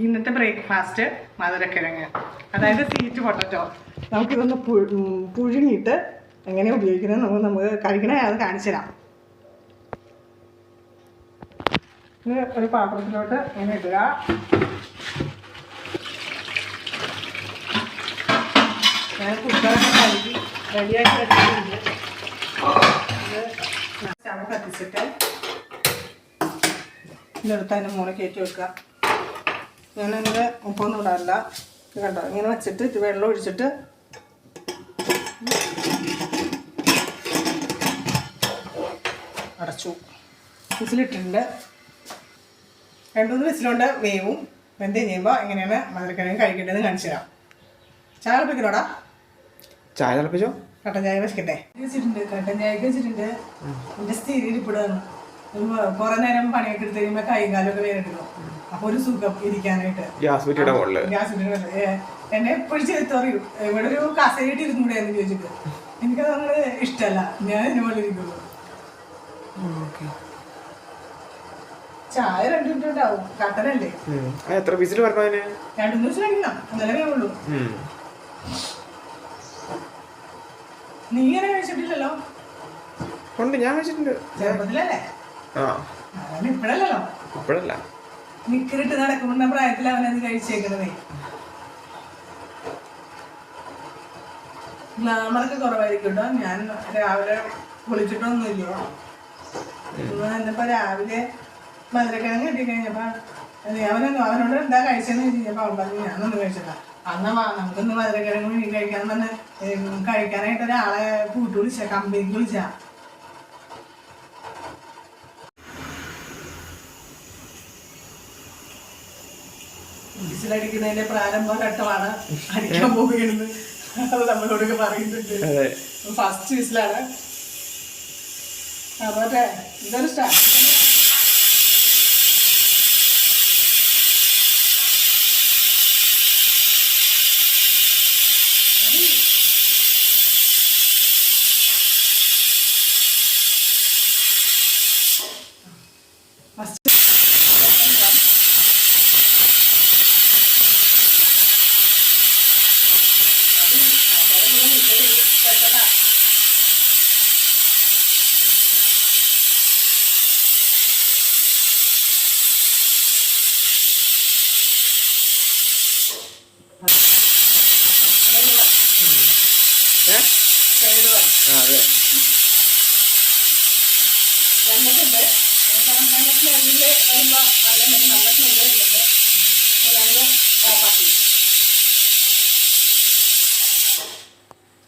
ഇന്നത്തെ ബ്രേക്ക്ഫാസ്റ്റ് മധുരക്കിഴങ്ങ്, അതായത് സ്വീറ്റ് പൊട്ടറ്റോ. നമുക്കിതൊന്ന് പുഴുങ്ങിയിട്ട് എങ്ങനെ ഉപയോഗിക്കുന്നത് നമുക്ക് കഴിക്കണേ അത് കാണിച്ചു തരാം. ഇത് ഒരു പാത്രത്തിലോട്ട് ഇങ്ങനെ ഇടുക. ഞാൻ കുക്കറൊക്കെ കഴുകി റെഡിയാക്കി വെച്ചിട്ടുണ്ട്. ഇത് സ്റ്റവ് കത്തിച്ചിട്ട് ഇതെടുത്ത് അതിൻ്റെ മുകളിൽ കയറ്റി വെക്കുക. ഞാനങ്ങനെ ഉപ്പൊന്നും ഇടാറില്ല. ഇത് കണ്ടോ, ഇങ്ങനെ വെച്ചിട്ട് ഇത് വെള്ളം ഒഴിച്ചിട്ട് അടച്ചു. വിസിലിട്ടിട്ടുണ്ട്. 2-3 വിസിലുകൊണ്ട് വേവും. വെന്ത് കഴിയുമ്പോൾ എങ്ങനെയാണ് മധുരക്കിഴങ്ങ് കഴിക്കേണ്ടതെന്ന് കാണിച്ചു തരാം. ചായ തിളപ്പിക്കണോടാ? ചായ തിളപ്പിച്ചോ? കട്ടൻ ചായ വെച്ചിട്ടെ വെച്ചിട്ടുണ്ട്. കട്ടൻ ചായക്ക് വെച്ചിട്ടുണ്ട്. എൻ്റെ സ്ഥിരം ഇപ്പിടുന്നു. കുറെ നേരം പണിയൊക്കെ എടുത്ത് കഴിയുമ്പോൾ കൈയും കാലൊക്കെ വേദനിക്കണം. അപ്പൊ ഒരു സുഖം ഇരിക്കാനായിട്ട്. ഗ്യാസ് എന്നെ എപ്പോഴും ചെയ്ത് അറിയൂ, ഇവിടെ ഒരു കസേരയിട്ട് ഇരുന്നൂടെ എന്ന് ചോദിച്ചിട്ട് എനിക്കത് അങ്ങനെ ഇഷ്ടമല്ല. ഞാൻ ഇതിന് പോലെ ഇരിക്കുള്ളൂ. ചായ 2 മിനിറ്റ് ഉണ്ടാവും. കട്ടനല്ലേ? 2-3 വിസിൽ കഴിക്കണം, എന്നാലേ വേവുള്ളൂ. നീ ഇങ്ങനെ കഴിച്ചിട്ടില്ലല്ലോ? ഞാൻ കഴിച്ചിട്ടുണ്ട്. ചെറുപ്പത്തിലല്ലേ? ഇപ്പഴല്ലോ. ഇപ്പഴല്ല, നിക്കറിട്ട് നടക്കുന്ന പ്രായത്തിൽ അവനത് കഴിച്ചേക്കണതേ. ഗ്ലാമറൊക്കെ കുറവായിരിക്കും കേട്ടോ. ഞാൻ രാവിലെ കുളിച്ചിട്ടൊന്നുമില്ല. എന്നിപ്പോ രാവിലെ മധുരക്കിഴങ്ങ് കിട്ടിക്കഴിഞ്ഞപ്പോ അവനോട് എന്താ കഴിച്ചെന്ന് ചോദിച്ചപ്പോ അവൻ പറഞ്ഞു ഞാനൊന്നും കഴിച്ചില്ല. നമുക്കൊന്ന് മധുരക്കിഴങ്ങ് കഴിക്കാൻ പറഞ്ഞ് കഴിക്കാനായിട്ട് ഒരാളെ കൂട്ടി വിളിച്ച, കമ്പനിക്ക് വിളിച്ച. വിസിലടിക്കുന്നതിന്റെ പ്രാരംഭ ഘട്ടമാണ് അടിക്കാൻ പോവുകയാണെന്ന് അത് നമ്മളോടൊക്കെ പറയുന്നുണ്ട്. ഫസ്റ്റ് വിസിലാണ്. അപ്പോട്ടെ ഇതൊരു സ്റ്റാർട്ട്.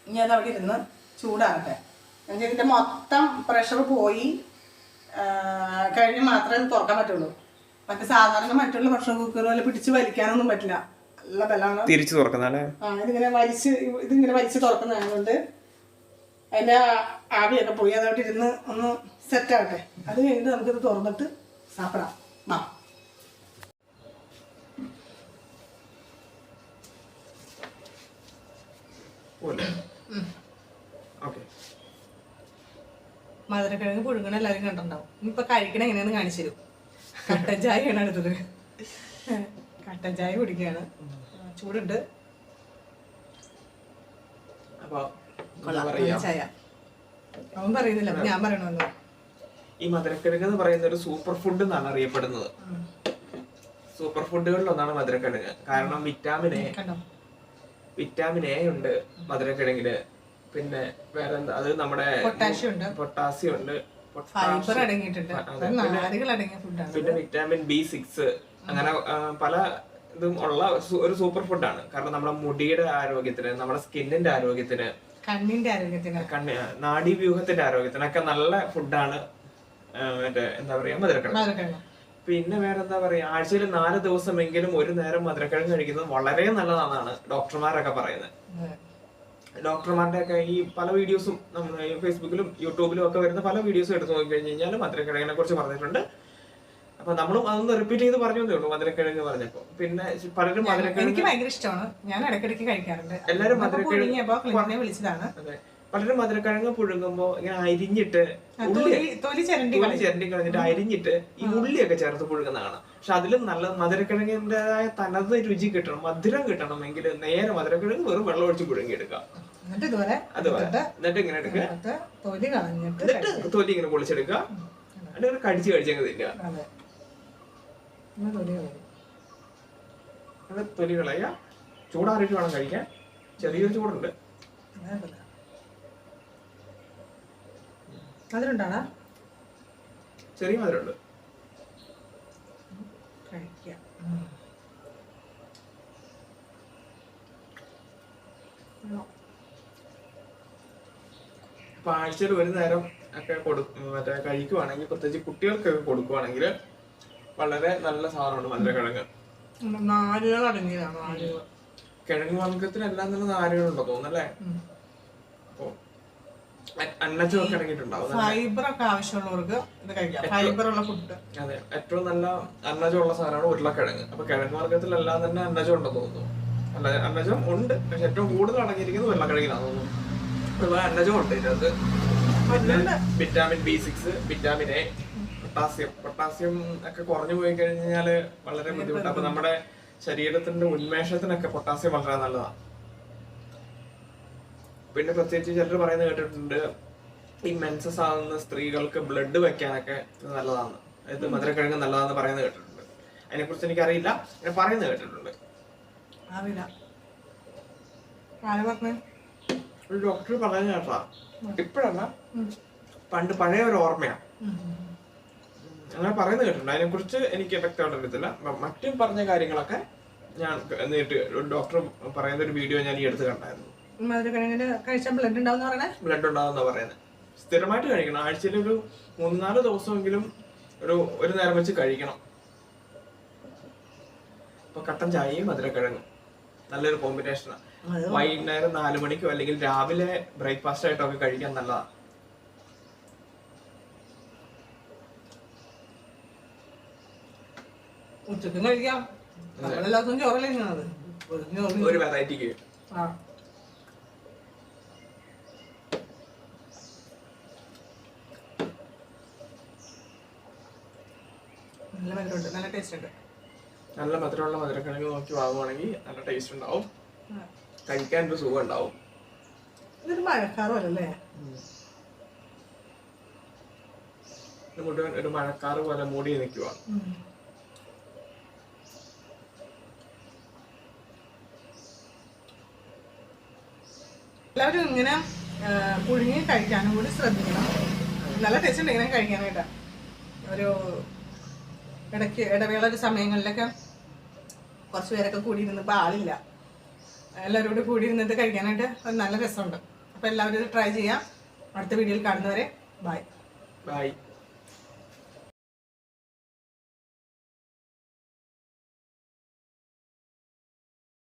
ഇനി അത് അവിടെ ഇരുന്ന് ചൂടാകട്ടെ. എന്നുവെച്ചാൽ ഇതിൻ്റെ മൊത്തം പ്രഷർ പോയി കഴിഞ്ഞ് മാത്രമേ ഇത് തുറക്കാൻ പറ്റുള്ളൂ. മറ്റേ സാധാരണ മറ്റുള്ള പ്രഷർ കുക്കർ പോലെ പിടിച്ച് വലിക്കാനൊന്നും പറ്റില്ല. നല്ല ബലമാണ്. തിരിച്ചു തുറക്കുന്നതാണ്. ഇതിങ്ങനെ വലിച്ച് തുറക്കുന്നതുകൊണ്ട് അതിൻ്റെ ആവിയൊക്കെ പോയി അതവിടെ ഇരുന്ന് ഒന്ന് സെറ്റാകട്ടെ. അത് കഴിഞ്ഞിട്ട് നമുക്കിത് തുറന്നിട്ട് സാപ്പിടാം. മധുരക്കിഴങ്ങ് പുഴുങ്ങണ എല്ലാവരും കണ്ടിട്ടുണ്ടാവും. ഇനിയിപ്പൊ കഴിക്കണ എങ്ങനെയാന്ന് കാണിച്ചു തരും. കട്ടൻ ചായയാണ് അടുത്തത്. കട്ടൻ ചായ കുടിക്കുകയാണ്. ചൂടുണ്ട്. ചായ അവൻ പറയുന്നില്ല, അപ്പൊ ഞാൻ പറയണമല്ലോ. ഈ മധുരക്കിഴങ്ങ് എന്ന് പറയുന്ന ഒരു സൂപ്പർ ഫുഡ് എന്നാണ് അറിയപ്പെടുന്നത്. സൂപ്പർ ഫുഡുകളിൽ ഒന്നാണ് മധുരക്കിഴങ്ങ്. കാരണം വിറ്റാമിൻ എ ഉണ്ട് മധുരക്കിഴങ്ങില്. പിന്നെ വേറെ എന്താ, അത് നമ്മുടെ പൊട്ടാസ്യം ഉണ്ട്, പിന്നെ വിറ്റാമിൻ B6, അങ്ങനെ പല ഇതും ഉള്ള ഒരു സൂപ്പർ ഫുഡാണ്. കാരണം നമ്മുടെ മുടിയുടെ ആരോഗ്യത്തിന്, നമ്മുടെ സ്കിന്നിന്റെ ആരോഗ്യത്തിന്, കണ്ണിന്റെ ആരോഗ്യത്തിന്, നാഡീവ്യൂഹത്തിന്റെ ആരോഗ്യത്തിനൊക്കെ നല്ല ഫുഡാണ് മറ്റേ എന്താ പറയാ മധുരക്കിഴങ്ങ്. പിന്നെ വേറെ എന്താ പറയാ, ആഴ്ചയിൽ 4 ദിവസമെങ്കിലും ഒരു നേരം മധുരക്കിഴങ്ങ് കഴിക്കുന്നത് വളരെ നല്ലതാണെന്നാണ് ഡോക്ടർമാരൊക്കെ പറയുന്നത്. ഡോക്ടർമാരുടെ ഒക്കെ ഈ പല വീഡിയോസും നമ്മൾ ഫേസ്ബുക്കിലും യൂട്യൂബിലും ഒക്കെ വരുന്ന പല വീഡിയോസും എടുത്ത് നോക്കി കഴിഞ്ഞ് കഴിഞ്ഞാൽ മധുരക്കിഴങ്ങിനെ കുറിച്ച് പറഞ്ഞിട്ടുണ്ട്. അപ്പൊ നമ്മളും അതൊന്ന് റിപ്പീറ്റ് ചെയ്ത് പറഞ്ഞു തന്നേ മധുരക്കിഴങ്ങ് പറഞ്ഞപ്പോ. പിന്നെ പലരും മധുരക്കിഴങ്ങ് എനിക്ക് ഭയങ്കര ഇഷ്ടമാണ്, ഞാൻ ഇടയ്ക്കിടയ്ക്ക് കഴിക്കാറുണ്ട്. എല്ലാരും മധുരക്കിഴങ്ങ് വിളിച്ചതാണ്. അതെ, പലരും മധുരക്കിഴങ്ങ് പുഴുങ്ങുമ്പോ ഇങ്ങനെ അരിഞ്ഞിട്ട് തൊലി ചിരണ്ടി കളഞ്ഞിട്ട് അരിഞ്ഞിട്ട് ഈ ഉള്ളിയൊക്കെ ചേർത്ത് പുഴുങ്ങുന്നതാണ്. പക്ഷെ അതിലും നല്ല മധുരക്കിഴങ്ങിൻ്റെതായ തനത് രുചി കിട്ടണം, മധുരം കിട്ടണമെങ്കിൽ നേരെ മധുരക്കിഴങ്ങ് വെറും വെള്ളം ഒഴിച്ച് പുഴുങ്ങിയെടുക്കാം. എന്നിട്ട് ഇങ്ങനെ എടുക്കുക, എന്നിട്ട് തൊലി ഇങ്ങനെ പൊളിച്ചെടുക്കുക, എന്നിട്ട് കടിച്ച് കടിച്ചങ്ങ് തിന്നുക. തൊലി കളയുക, ചൂടാറിയിട്ട് വേണം കഴിക്കാൻ. ചെറിയൊരു ചൂടുണ്ട്. മധുരണ്ടാണ്, ചെറിയ മധുരമുണ്ട്. അപ്പൊ ആഴ്ചയിൽ ഒരു നേരം ഒക്കെ മറ്റേ കഴിക്കുവാണെങ്കിൽ, പ്രത്യേകിച്ച് കുട്ടികൾക്കൊക്കെ കൊടുക്കുവാണെങ്കിൽ വളരെ നല്ല സാധനമാണ് മധുരക്കിഴങ്ങ്. കിഴങ്ങ് വർഗത്തിനെല്ലാം തന്നെ നാരുകളുണ്ടോ തോന്നുന്നല്ലേ? അപ്പൊ അന്നജമൊക്കെ ഇറങ്ങിയിട്ടുണ്ടാവും. ഫൈബർ ഒക്കെ ആവശ്യമുള്ളവർക്ക് ഇത് കഴിക്കാം, ഫൈബർ ഉള്ള ഫുഡ്. അതെ, ഏറ്റവും നല്ല അന്നജമുള്ള സാധനമാണ് ഉരുളക്കിഴങ്ങ്. അപ്പൊ കിഴങ്ങ് വർഗത്തിലെല്ലാം തന്നെ അന്നജം ഉണ്ടെന്ന് തോന്നുന്നു. അല്ല, അന്നജം ഉണ്ട്, പക്ഷെ ഏറ്റവും കൂടുതൽ അടങ്ങിയിരിക്കുന്നത് ഉരുളക്കിഴങ്ങിലാന്ന് തോന്നുന്നു. അതുപോലെ അന്നജം ഉണ്ട് ഇതിനകത്ത്. പിന്നെ vitamin B6, vitamin A, potassium ഒക്കെ കുറഞ്ഞു പോയി കഴിഞ്ഞാല് വളരെ ബുദ്ധിമുട്ടാണ്. അപ്പൊ നമ്മുടെ ശരീരത്തിന്റെ ഉന്മേഷത്തിനൊക്കെ പൊട്ടാസ്യം വളരെ നല്ലതാണ്. പിന്നെ പ്രത്യേകിച്ച് ചിലർ പറയുന്നത് കേട്ടിട്ടുണ്ട്, ഈ മെൻസസ് ആകുന്ന സ്ത്രീകൾക്ക് ബ്ലഡ് വെക്കാനൊക്കെ നല്ലതാണ്, അതായത് മധുരക്കിഴങ്ങ് നല്ലതാണെന്ന് പറയുന്നത് കേട്ടിട്ടുണ്ട്. അതിനെക്കുറിച്ച് എനിക്കറിയില്ല, ഞാൻ പറയുന്നത് കേട്ടിട്ടുണ്ട്. ഒരു ഡോക്ടർ പറഞ്ഞു കേട്ടാ, ഇപ്പോഴല്ല പണ്ട് പഴയ ഒരു ഓർമ്മയാണ്, അങ്ങനെ പറയുന്നത് കേട്ടിട്ടുണ്ട്. അതിനെക്കുറിച്ച് എനിക്ക് വ്യക്തമായിട്ട് അറിയത്തില്ല. മറ്റും പറഞ്ഞ കാര്യങ്ങളൊക്കെ ഞാൻ നേരിട്ട് ഡോക്ടർ പറയുന്ന ഒരു വീഡിയോ ഞാൻ ഈ അടുത്ത് കണ്ടായിരുന്നു. ബ്ലഡ് ഉണ്ടാവുന്ന പറയുന്നത്. സ്ഥിരമായിട്ട് കഴിക്കണം, ആഴ്ചയിൽ ഒരു 3-4 ദിവസമെങ്കിലും ഒരു നേരം വെച്ച് കഴിക്കണം. ഇപ്പൊ കട്ടൻ ചായയും മധുരക്കിഴങ്ങും നല്ലൊരു കോമ്പിനേഷനാണ്. വൈകുന്നേരം 4 മണിക്കോ അല്ലെങ്കിൽ രാവിലെ ബ്രേക്ക്ഫാസ്റ്റ് ആയിട്ടൊക്കെ കഴിക്കാൻ നല്ലതാണ്. ഉച്ചക്കും കഴിക്കാം, എല്ലാവർക്കും ചോറല്ലേ ഒരു വെറൈറ്റിക്ക്. നല്ല ടേസ്റ്റ് ഉണ്ട്. നല്ല മധുരമുള്ള മധുരക്കിഴങ്ങ് നോക്കി വാങ്ങുവാണെങ്കിൽ നല്ല ടേസ്റ്റ് ഉണ്ടാവും, കഴിക്കാൻ ഒരു സുഖം ഉണ്ടാവും. ഇതൊരു മഴക്കാറുമല്ലേ, മുഴുവൻ ഒരു മഴക്കാറ് പോലെ മൂടി നിൽക്കുവാണ്. എല്ലാവരും ഇങ്ങനെ പുഴുങ്ങി കഴിക്കാനും കൂടി ശ്രദ്ധിക്കണം. നല്ല ടേസ്റ്റ് ഉണ്ട് ഇങ്ങനെ കഴിക്കാനായിട്ട്. ഒരു ഇടവേള ഒരു സമയങ്ങളിലൊക്കെ കുറച്ച് പേരൊക്കെ കൂടിയിരുന്ന്, ഇപ്പോൾ ആളില്ല, എല്ലാവരും കൂടി കൂടിയിരുന്നിട്ട് കഴിക്കാനായിട്ട് നല്ല രസമുണ്ട്. അപ്പോൾ എല്ലാവരും ഇത് ട്രൈ ചെയ്യാം. അടുത്ത വീഡിയോയിൽ കാണുന്നവരെ ബൈ.